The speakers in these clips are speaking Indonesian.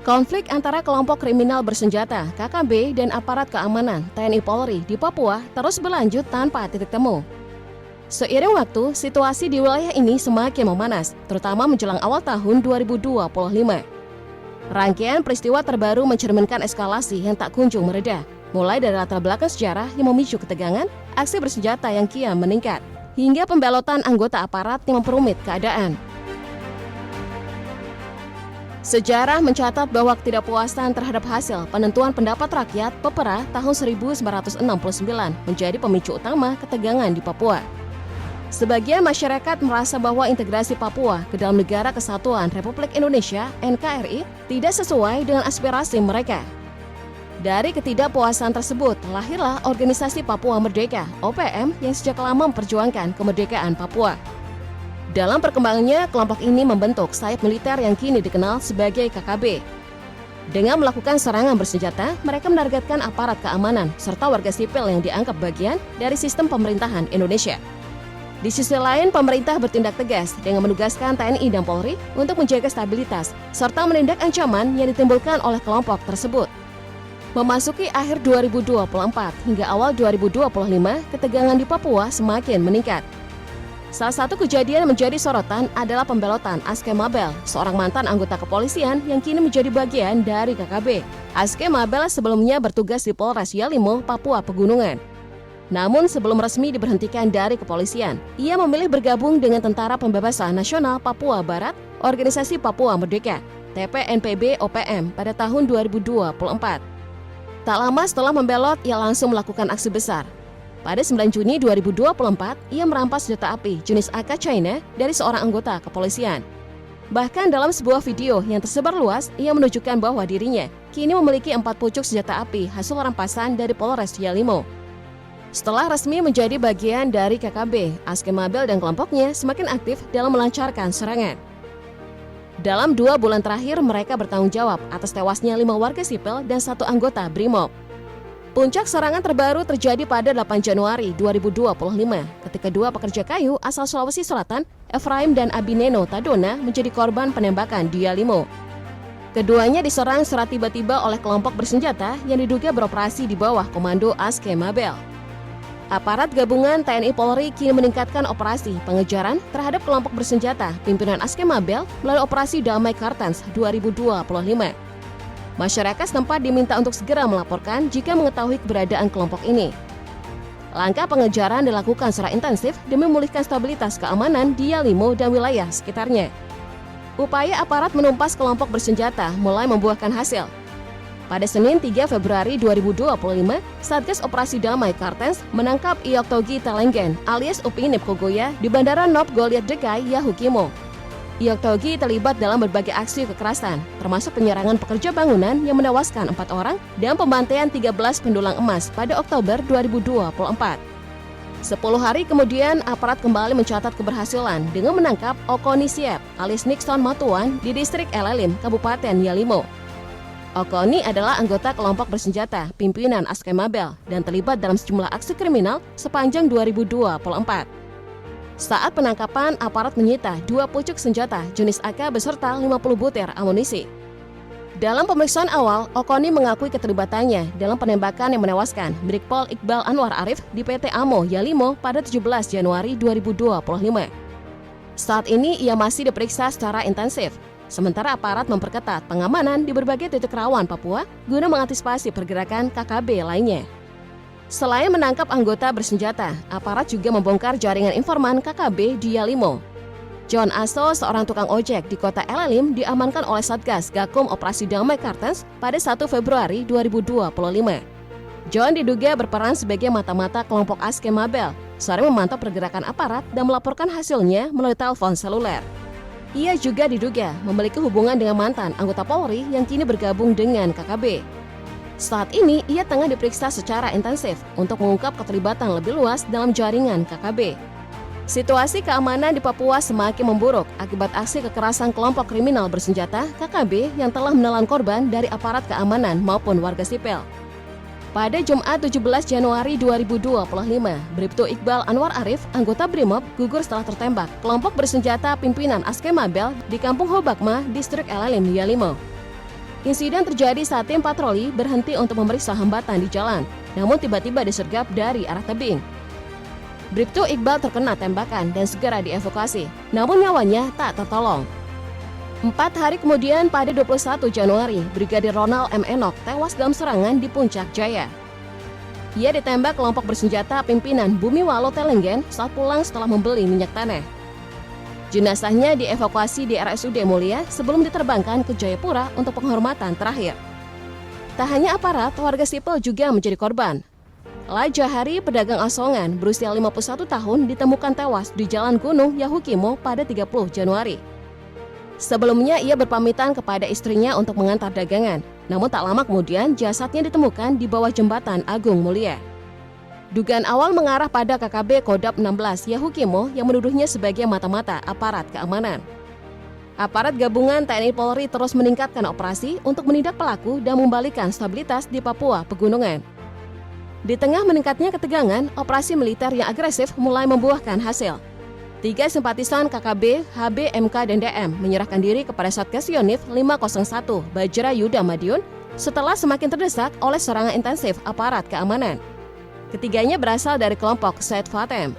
Konflik antara kelompok kriminal bersenjata KKB dan aparat keamanan TNI Polri di Papua terus berlanjut tanpa titik temu. Seiring waktu, situasi di wilayah ini semakin memanas, terutama menjelang awal tahun 2025. Rangkaian peristiwa terbaru mencerminkan eskalasi yang tak kunjung mereda, mulai dari latar belakang sejarah yang memicu ketegangan, aksi bersenjata yang kian meningkat, hingga pembelotan anggota aparat yang memperumit keadaan. Sejarah mencatat bahwa ketidakpuasan terhadap hasil penentuan pendapat rakyat PEPRA tahun 1969 menjadi pemicu utama ketegangan di Papua. Sebagian masyarakat merasa bahwa integrasi Papua ke dalam Negara Kesatuan Republik Indonesia (NKRI) tidak sesuai dengan aspirasi mereka. Dari ketidakpuasan tersebut, lahirlah Organisasi Papua Merdeka (OPM) yang sejak lama memperjuangkan kemerdekaan Papua. Dalam perkembangannya, kelompok ini membentuk sayap militer yang kini dikenal sebagai KKB. Dengan melakukan serangan bersenjata, mereka menargetkan aparat keamanan serta warga sipil yang dianggap bagian dari sistem pemerintahan Indonesia. Di sisi lain, pemerintah bertindak tegas dengan menugaskan TNI dan Polri untuk menjaga stabilitas serta menindak ancaman yang ditimbulkan oleh kelompok tersebut. Memasuki akhir 2024 hingga awal 2025, ketegangan di Papua semakin meningkat. Salah satu kejadian yang menjadi sorotan adalah pembelotan Aske Mabel, seorang mantan anggota kepolisian yang kini menjadi bagian dari KKB. Aske Mabel sebelumnya bertugas di Polres Yalimo, Papua Pegunungan. Namun sebelum resmi diberhentikan dari kepolisian, ia memilih bergabung dengan Tentara Pembebasan Nasional Papua Barat, Organisasi Papua Merdeka, TPNPB OPM pada tahun 2024. Tak lama setelah membelot, ia langsung melakukan aksi besar. Pada 9 Juni 2024, ia merampas senjata api jenis AK China dari seorang anggota kepolisian. Bahkan dalam sebuah video yang tersebar luas, ia menunjukkan bahwa dirinya kini memiliki 4 pucuk senjata api hasil rampasan dari Polres Yalimo. Setelah resmi menjadi bagian dari KKB, Aske Mabel dan kelompoknya semakin aktif dalam melancarkan serangan. Dalam 2 bulan terakhir, mereka bertanggung jawab atas tewasnya 5 warga sipil dan 1 anggota BRIMOB. Puncak serangan terbaru terjadi pada 8 Januari 2025 ketika 2 pekerja kayu asal Sulawesi Selatan, Efraim dan Abineno Tadona, menjadi korban penembakan di Yalimo. Keduanya diserang secara tiba-tiba oleh kelompok bersenjata yang diduga beroperasi di bawah komando Aske Mabel. Aparat gabungan TNI Polri kini meningkatkan operasi pengejaran terhadap kelompok bersenjata pimpinan Aske Mabel melalui operasi Damai Kartens 2025. Masyarakat setempat diminta untuk segera melaporkan jika mengetahui keberadaan kelompok ini. Langkah pengejaran dilakukan secara intensif demi memulihkan stabilitas keamanan di Yalimo dan wilayah sekitarnya. Upaya aparat menumpas kelompok bersenjata mulai membuahkan hasil. Pada Senin 3 Februari 2025, Satgas Operasi Damai Kartens menangkap Ioktogi Telenggen alias Upinip Kogoya di Bandara Nop Goliat Dekai, Yahukimo. Ioktogi terlibat dalam berbagai aksi kekerasan, termasuk penyerangan pekerja bangunan yang menewaskan 4 orang dan pembantaian 13 pendulang emas pada Oktober 2024. 10 hari kemudian, aparat kembali mencatat keberhasilan dengan menangkap Okoni Siep alias Nixon Matuan di distrik Elelim, Kabupaten Yalimo. Okoni adalah anggota kelompok bersenjata pimpinan Aske Mabel dan terlibat dalam sejumlah aksi kriminal sepanjang 2024. Saat penangkapan, aparat menyita 2 pucuk senjata jenis AK beserta 50 butir amunisi. Dalam pemeriksaan awal, Okoni mengakui keterlibatannya dalam penembakan yang menewaskan Brigpol Iqbal Anwar Arif di PT Amo Yalimo pada 17 Januari 2025. Saat ini ia masih diperiksa secara intensif, sementara aparat memperketat pengamanan di berbagai titik rawan Papua guna mengantisipasi pergerakan KKB lainnya. Selain menangkap anggota bersenjata, aparat juga membongkar jaringan informan KKB di Yalimo. John Aso, seorang tukang ojek di kota Elelim, diamankan oleh Satgas Gakum Operasi Damai Kartens pada 1 Februari 2025. John diduga berperan sebagai mata-mata kelompok Aske Mabel, sering memantau pergerakan aparat dan melaporkan hasilnya melalui telepon seluler. Ia juga diduga memiliki hubungan dengan mantan anggota Polri yang kini bergabung dengan KKB. Saat ini, ia tengah diperiksa secara intensif untuk mengungkap keterlibatan lebih luas dalam jaringan KKB. Situasi keamanan di Papua semakin memburuk akibat aksi kekerasan kelompok kriminal bersenjata KKB yang telah menelan korban dari aparat keamanan maupun warga sipil. Pada Jumat 17 Januari 2025, Bribtu Iqbal Anwar Arif, anggota BRIMOB, gugur setelah tertembak kelompok bersenjata pimpinan Aske Mabel di Kampung Hobakma, distrik Elelim, Yalimo. Insiden terjadi saat tim patroli berhenti untuk memeriksa hambatan di jalan, namun tiba-tiba disergap dari arah tebing. Bribtu Iqbal terkena tembakan dan segera dievakuasi, namun nyawanya tak tertolong. 4 hari kemudian pada 21 Januari, Brigadir Ronald M. Enok tewas dalam serangan di Puncak Jaya. Ia ditembak kelompok bersenjata pimpinan Bumiwalo Telenggen saat pulang setelah membeli minyak tanah. Jenazahnya dievakuasi di RSUD Mulia sebelum diterbangkan ke Jayapura untuk penghormatan terakhir. Tak hanya aparat, warga sipil juga menjadi korban. Lajahari, pedagang asongan berusia 51 tahun ditemukan tewas di Jalan Gunung Yahukimo pada 30 Januari. Sebelumnya ia berpamitan kepada istrinya untuk mengantar dagangan, namun tak lama kemudian jasadnya ditemukan di bawah jembatan Agung Mulia. Dugaan awal mengarah pada KKB Kodap 16 Yahukimo yang menuduhnya sebagai mata-mata aparat keamanan. Aparat gabungan TNI Polri terus meningkatkan operasi untuk menindak pelaku dan membalikan stabilitas di Papua Pegunungan. Di tengah meningkatnya ketegangan, operasi militer yang agresif mulai membuahkan hasil. 3 simpatisan KKB, HB, MK, dan DM menyerahkan diri kepada Satgas Yonif 501 Bajra Yuda Madiun setelah semakin terdesak oleh serangan intensif aparat keamanan. Ketiganya berasal dari kelompok Said Fatem.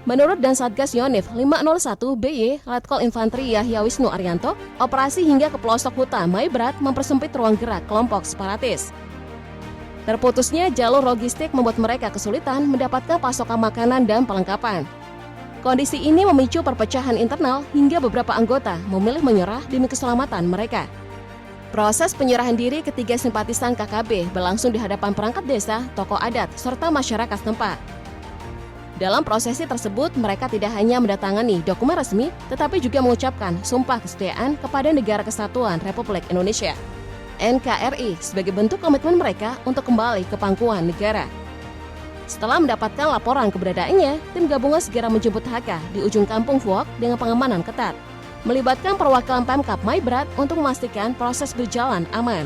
Menurut dan Satgas Yonif 501 BY, Letkol Infanteri Yahya Wisnu Arianto, operasi hingga ke pelosok hutan Maibrat mempersempit ruang gerak kelompok separatis. Terputusnya jalur logistik membuat mereka kesulitan mendapatkan pasokan makanan dan perlengkapan. Kondisi ini memicu perpecahan internal hingga beberapa anggota memilih menyerah demi keselamatan mereka. Proses penyerahan diri ketiga simpatisan KKB berlangsung di hadapan perangkat desa, tokoh adat, serta masyarakat setempat. Dalam prosesi tersebut, mereka tidak hanya mendatangani dokumen resmi, tetapi juga mengucapkan sumpah kesetiaan kepada Negara Kesatuan Republik Indonesia, NKRI, sebagai bentuk komitmen mereka untuk kembali ke pangkuan negara. Setelah mendapatkan laporan keberadaannya, tim gabungan segera menjemput HK di ujung kampung Fuok dengan pengamanan ketat, melibatkan perwakilan Pemkab Maibrat untuk memastikan proses berjalan aman.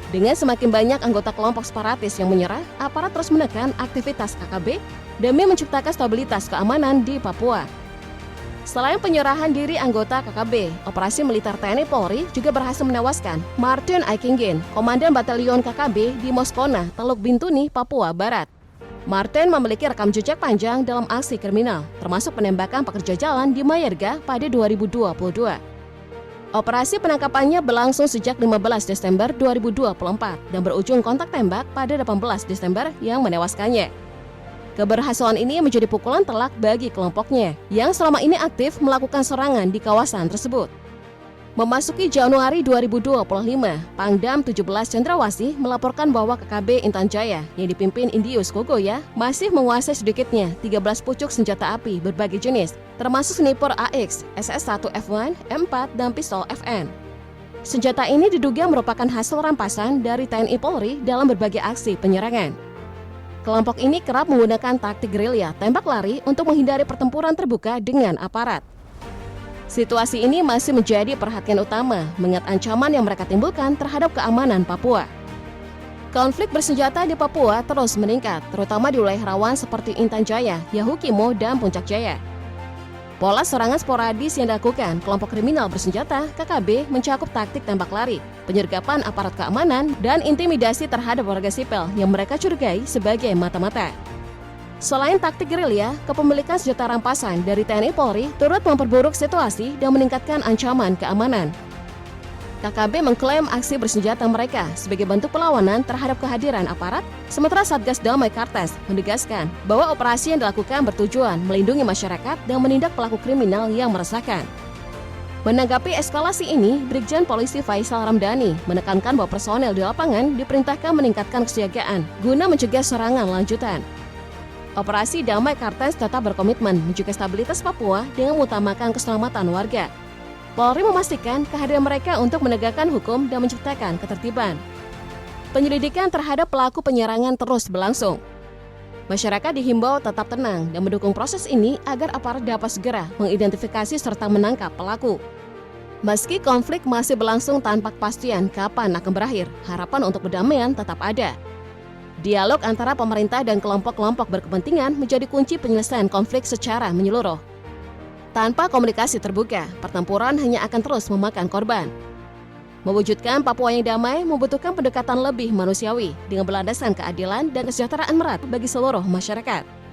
Dengan semakin banyak anggota kelompok separatis yang menyerah, aparat terus menekan aktivitas KKB demi menciptakan stabilitas keamanan di Papua. Selain penyerahan diri anggota KKB, operasi militer TNI Polri juga berhasil menewaskan Martin Aikingen, Komandan Batalion KKB di Moskona, Teluk Bintuni, Papua Barat. Martin memiliki rekam jejak panjang dalam aksi kriminal, termasuk penembakan pekerja jalan di Mayarga pada 2022. Operasi penangkapannya berlangsung sejak 15 Desember 2024 dan berujung kontak tembak pada 18 Desember yang menewaskannya. Keberhasilan ini menjadi pukulan telak bagi kelompoknya yang selama ini aktif melakukan serangan di kawasan tersebut. Memasuki Januari 2025, Pangdam 17 Cendrawasih melaporkan bahwa KKB Intan Jaya yang dipimpin Indius Kogoya masih menguasai sedikitnya 13 pucuk senjata api berbagai jenis, termasuk sniper AX, SS1 F1, M4, dan pistol FN. Senjata ini diduga merupakan hasil rampasan dari TNI Polri dalam berbagai aksi penyerangan. Kelompok ini kerap menggunakan taktik gerilya tembak lari untuk menghindari pertempuran terbuka dengan aparat. Situasi ini masih menjadi perhatian utama mengingat ancaman yang mereka timbulkan terhadap keamanan Papua. Konflik bersenjata di Papua terus meningkat, terutama di wilayah rawan seperti Intan Jaya, Yahukimo, dan Puncak Jaya. Pola serangan sporadis yang dilakukan kelompok kriminal bersenjata KKB mencakup taktik tembak lari, penyergapan aparat keamanan, dan intimidasi terhadap warga sipil yang mereka curigai sebagai mata-mata. Selain taktik gerilya, kepemilikan senjata rampasan dari TNI Polri turut memperburuk situasi dan meningkatkan ancaman keamanan. KKB mengklaim aksi bersenjata mereka sebagai bentuk perlawanan terhadap kehadiran aparat, sementara Satgas Damai Kartes menegaskan bahwa operasi yang dilakukan bertujuan melindungi masyarakat dan menindak pelaku kriminal yang meresahkan. Menanggapi eskalasi ini, Brigjen Polisi Faisal Ramdhani menekankan bahwa personel di lapangan diperintahkan meningkatkan kesiagaan guna mencegah serangan lanjutan. Operasi Damai Kartes tetap berkomitmen menjaga stabilitas Papua dengan mengutamakan keselamatan warga. Polri memastikan kehadiran mereka untuk menegakkan hukum dan menciptakan ketertiban. Penyelidikan terhadap pelaku penyerangan terus berlangsung. Masyarakat dihimbau tetap tenang dan mendukung proses ini agar aparat dapat segera mengidentifikasi serta menangkap pelaku. Meski konflik masih berlangsung tanpa kepastian kapan akan berakhir, harapan untuk perdamaian tetap ada. Dialog antara pemerintah dan kelompok-kelompok berkepentingan menjadi kunci penyelesaian konflik secara menyeluruh. Tanpa komunikasi terbuka, pertempuran hanya akan terus memakan korban. Mewujudkan Papua yang damai membutuhkan pendekatan lebih manusiawi dengan berlandaskan keadilan dan kesejahteraan merata bagi seluruh masyarakat.